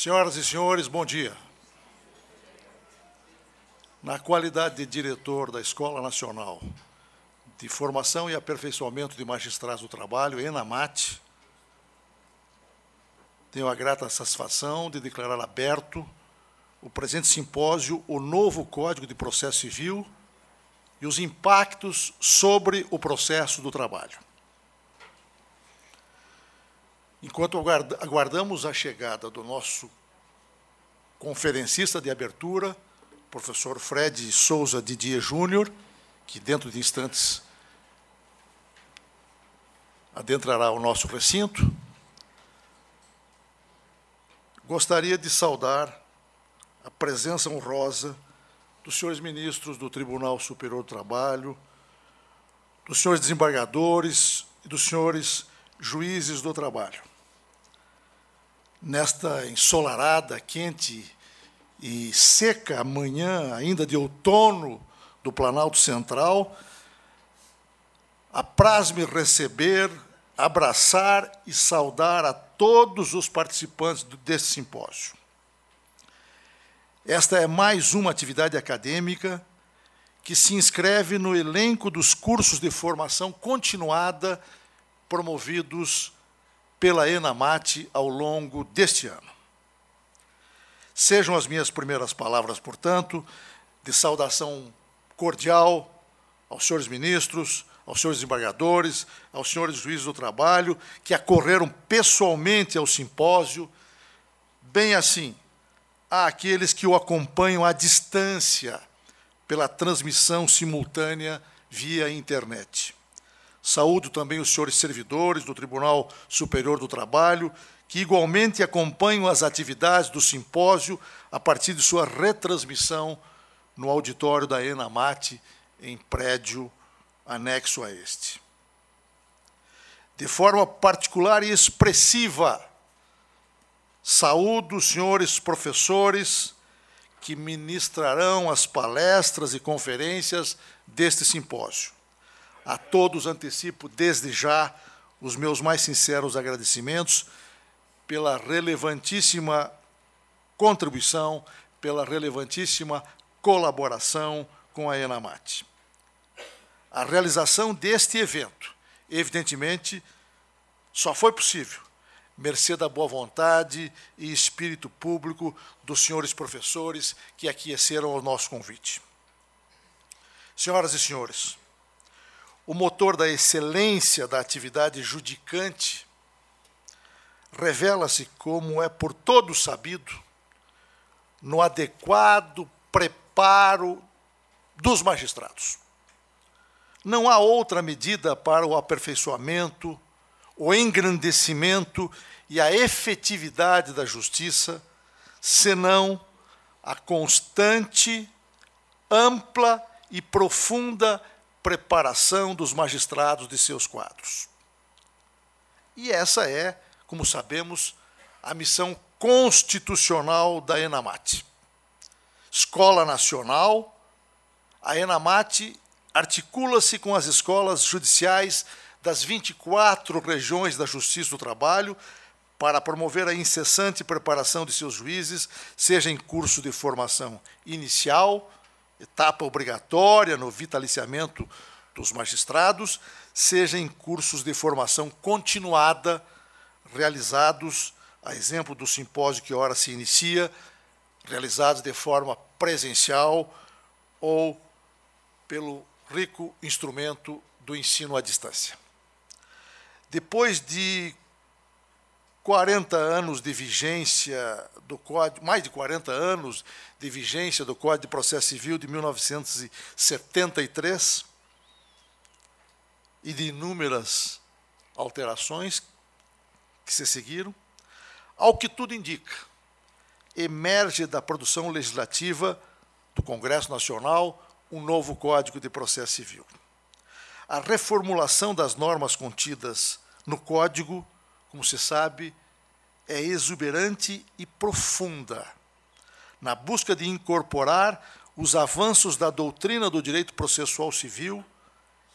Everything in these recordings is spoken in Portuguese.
Senhoras e senhores, bom dia. Na qualidade de diretor da Escola Nacional de Formação e Aperfeiçoamento de Magistrados do Trabalho, ENAMAT, tenho a grata satisfação de declarar aberto o presente simpósio, o novo Código de Processo Civil e os impactos sobre o processo do trabalho. Enquanto aguardamos a chegada do nosso conferencista de abertura, professor Fred Souza Didier Júnior, que dentro de instantes adentrará o nosso recinto, gostaria de saudar a presença honrosa dos senhores ministros do Tribunal Superior do Trabalho, dos senhores desembargadores e dos senhores juízes do trabalho. Nesta ensolarada, quente e seca manhã, ainda de outono, do Planalto Central, apraz-me receber, abraçar e saudar a todos os participantes deste simpósio. Esta é mais uma atividade acadêmica que se inscreve no elenco dos cursos de formação continuada promovidos pela ENAMAT ao longo deste ano. Sejam as minhas primeiras palavras, portanto, de saudação cordial aos senhores ministros, aos senhores desembargadores, aos senhores juízes do trabalho, que acorreram pessoalmente ao simpósio, bem assim àqueles que o acompanham à distância pela transmissão simultânea via internet. Saúdo também os senhores servidores do Tribunal Superior do Trabalho, que igualmente acompanham as atividades do simpósio a partir de sua retransmissão no auditório da ENAMAT, em prédio anexo a este. De forma particular e expressiva, saúdo os senhores professores que ministrarão as palestras e conferências deste simpósio. A todos antecipo, desde já, os meus mais sinceros agradecimentos pela relevantíssima contribuição, pela relevantíssima colaboração com a ENAMAT. A realização deste evento, evidentemente, só foi possível mercê da boa vontade e espírito público dos senhores professores que aqueceram ao nosso convite. Senhoras e senhores, o motor da excelência da atividade judicante revela-se, como é por todos sabido, no adequado preparo dos magistrados. Não há outra medida para o aperfeiçoamento, o engrandecimento e a efetividade da justiça, senão a constante, ampla e profunda preparação dos magistrados de seus quadros. E essa é, como sabemos, a missão constitucional da ENAMAT. Escola Nacional, a ENAMAT articula-se com as escolas judiciais das 24 regiões da Justiça do Trabalho para promover a incessante preparação de seus juízes, seja em curso de formação inicial, etapa obrigatória no vitaliciamento dos magistrados, seja em cursos de formação continuada, realizados, a exemplo do simpósio que ora se inicia, realizados de forma presencial ou pelo rico instrumento do ensino à distância. Depois de 40 anos de vigência do Código, mais de 40 anos de vigência do Código de Processo Civil de 1973 e de inúmeras alterações que se seguiram, ao que tudo indica, emerge da produção legislativa do Congresso Nacional um novo Código de Processo Civil. A reformulação das normas contidas no Código, como se sabe, é exuberante e profunda, na busca de incorporar os avanços da doutrina do direito processual civil,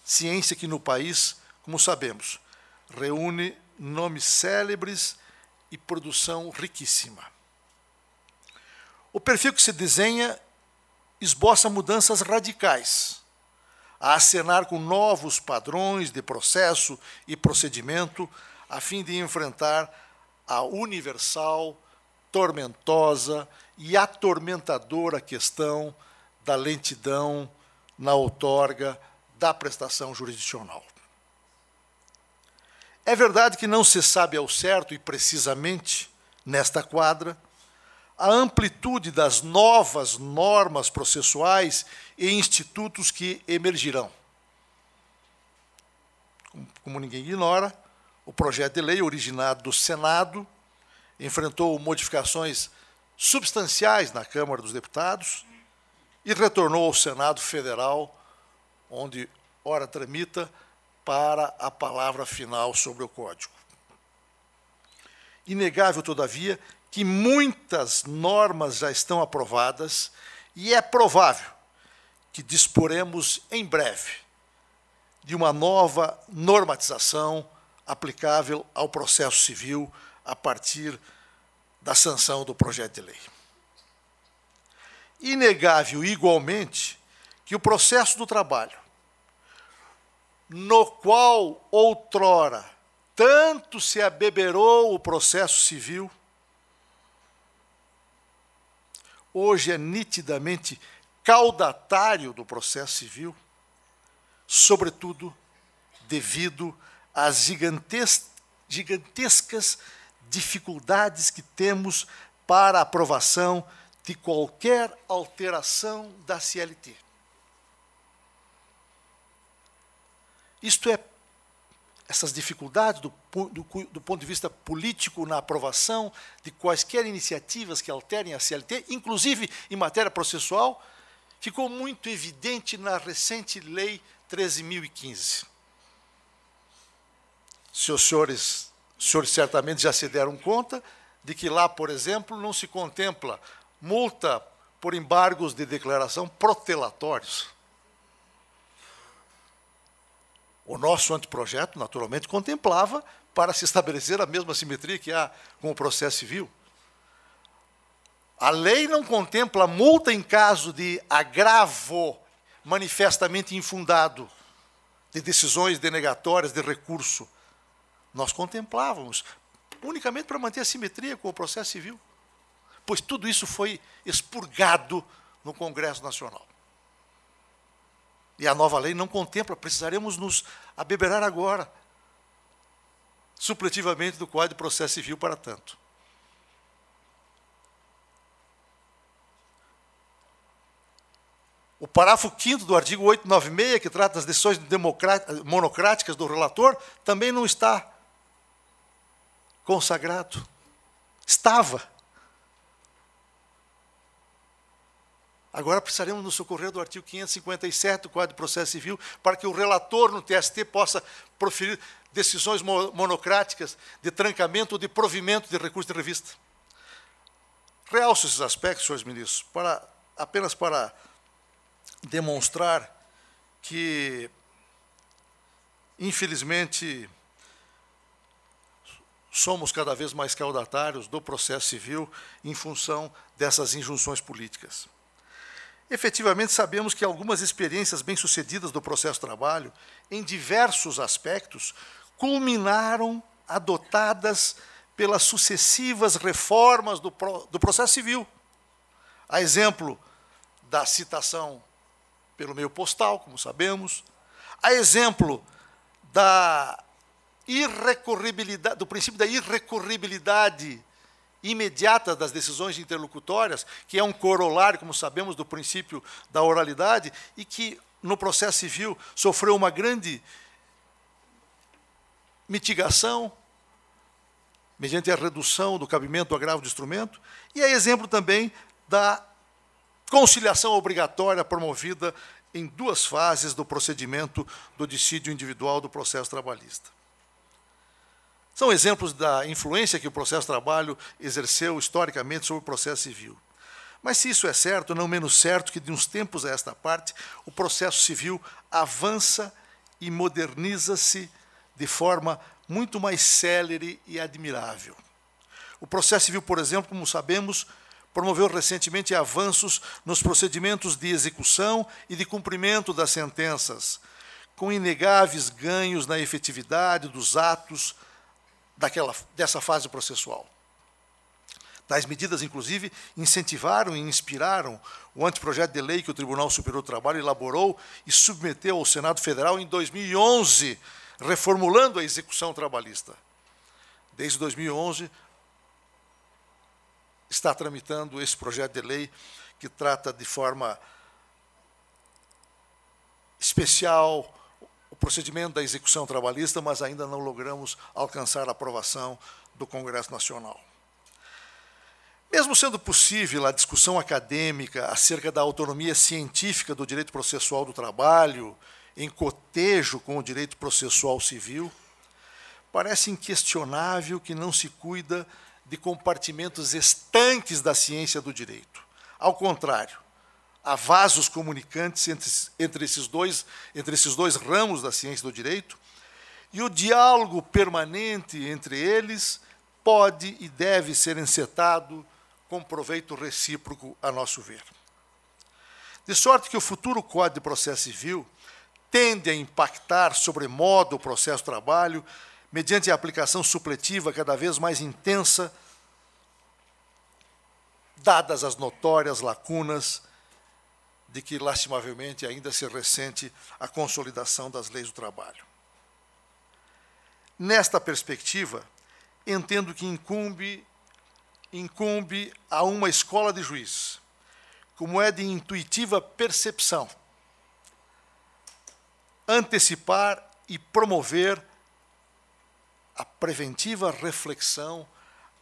ciência que no país, como sabemos, reúne nomes célebres e produção riquíssima. O perfil que se desenha esboça mudanças radicais, a acenar com novos padrões de processo e procedimento, a fim de enfrentar a universal, tormentosa e atormentadora questão da lentidão na outorga da prestação jurisdicional. É verdade que não se sabe ao certo e precisamente, nesta quadra, a amplitude das novas normas processuais e institutos que emergirão. Como ninguém ignora, o projeto de lei originado do Senado enfrentou modificações substanciais na Câmara dos Deputados e retornou ao Senado Federal, onde ora tramita para a palavra final sobre o Código. Inegável, todavia, que muitas normas já estão aprovadas e é provável que disporemos em breve de uma nova normatização aplicável ao processo civil a partir da sanção do projeto de lei. Inegável, igualmente, que o processo do trabalho, no qual outrora tanto se abeberou o processo civil, hoje é nitidamente caudatário do processo civil, sobretudo devido às gigantescas dificuldades que temos para a aprovação de qualquer alteração da CLT. Isto é, essas dificuldades do ponto de vista político na aprovação de quaisquer iniciativas que alterem a CLT, inclusive em matéria processual, ficou muito evidente na recente Lei 13.015. Os senhores certamente já se deram conta de que lá, por exemplo, não se contempla multa por embargos de declaração protelatórios. O nosso anteprojeto, naturalmente, contemplava para se estabelecer a mesma simetria que há com o processo civil. A lei não contempla multa em caso de agravo manifestamente infundado de decisões denegatórias de recurso. Nós contemplávamos unicamente para manter a simetria com o processo civil, pois tudo isso foi expurgado no Congresso Nacional. E a nova lei não contempla, precisaremos nos abeberar agora, supletivamente do Código de Processo Civil para tanto. O parágrafo 5º do artigo 896, que trata das decisões monocráticas do relator, também não está consagrado. Estava. Agora precisaremos nos socorrer do artigo 557 do Código de Processo Civil para que o relator no TST possa proferir decisões monocráticas de trancamento ou de provimento de recurso de revista. Realço esses aspectos, senhores ministros, apenas para demonstrar que, infelizmente, somos cada vez mais caudatários do processo civil em função dessas injunções políticas. Efetivamente, sabemos que algumas experiências bem-sucedidas do processo de trabalho, em diversos aspectos, culminaram adotadas pelas sucessivas reformas do processo civil. A exemplo da citação pelo meio postal, como sabemos, a exemplo da irrecorribilidade, do princípio da irrecorribilidade imediata das decisões interlocutórias, que é um corolário, como sabemos, do princípio da oralidade, e que, no processo civil, sofreu uma grande mitigação, mediante a redução do cabimento do agravo de instrumento, e é exemplo também da conciliação obrigatória promovida em 2 fases do procedimento do dissídio individual do processo trabalhista. São exemplos da influência que o processo de trabalho exerceu historicamente sobre o processo civil. Mas, se isso é certo, não menos certo que, de uns tempos a esta parte, o processo civil avança e moderniza-se de forma muito mais célere e admirável. O processo civil, por exemplo, como sabemos, promoveu recentemente avanços nos procedimentos de execução e de cumprimento das sentenças, com inegáveis ganhos na efetividade dos atos dessa fase processual. Tais medidas, inclusive, incentivaram e inspiraram o anteprojeto de lei que o Tribunal Superior do Trabalho elaborou e submeteu ao Senado Federal em 2011, reformulando a execução trabalhista. Desde 2011, está tramitando esse projeto de lei que trata de forma especial o procedimento da execução trabalhista, mas ainda não logramos alcançar a aprovação do Congresso Nacional. Mesmo sendo possível a discussão acadêmica acerca da autonomia científica do direito processual do trabalho, em cotejo com o direito processual civil, parece inquestionável que não se cuida de compartimentos estanques da ciência do direito. Ao contrário, há vasos comunicantes entre esses dois ramos da ciência do direito, e o diálogo permanente entre eles pode e deve ser encetado com proveito recíproco, a nosso ver. De sorte que o futuro Código de Processo Civil tende a impactar sobremodo o processo do trabalho, mediante a aplicação supletiva cada vez mais intensa, dadas as notórias lacunas de que, lastimavelmente, ainda se ressente a consolidação das leis do trabalho. Nesta perspectiva, entendo que incumbe a uma escola de juiz, como é de intuitiva percepção, antecipar e promover a preventiva reflexão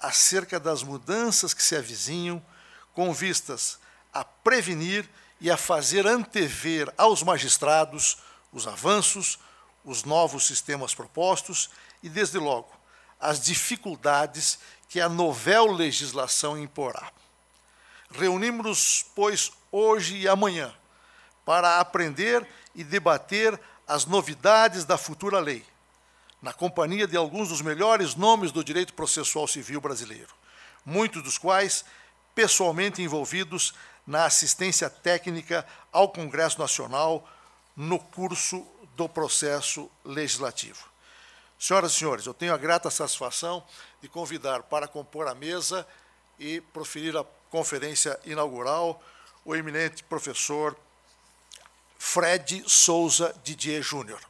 acerca das mudanças que se avizinham, com vistas a prevenir e a fazer antever aos magistrados os avanços, os novos sistemas propostos e, desde logo, as dificuldades que a novel legislação imporá. Reunimos-nos, pois, hoje e amanhã, para aprender e debater as novidades da futura lei, na companhia de alguns dos melhores nomes do direito processual civil brasileiro, muitos dos quais pessoalmente envolvidos na assistência técnica ao Congresso Nacional no curso do processo legislativo. Senhoras e senhores, eu tenho a grata satisfação de convidar para compor a mesa e proferir a conferência inaugural o eminente professor Fred Souza Didier Júnior.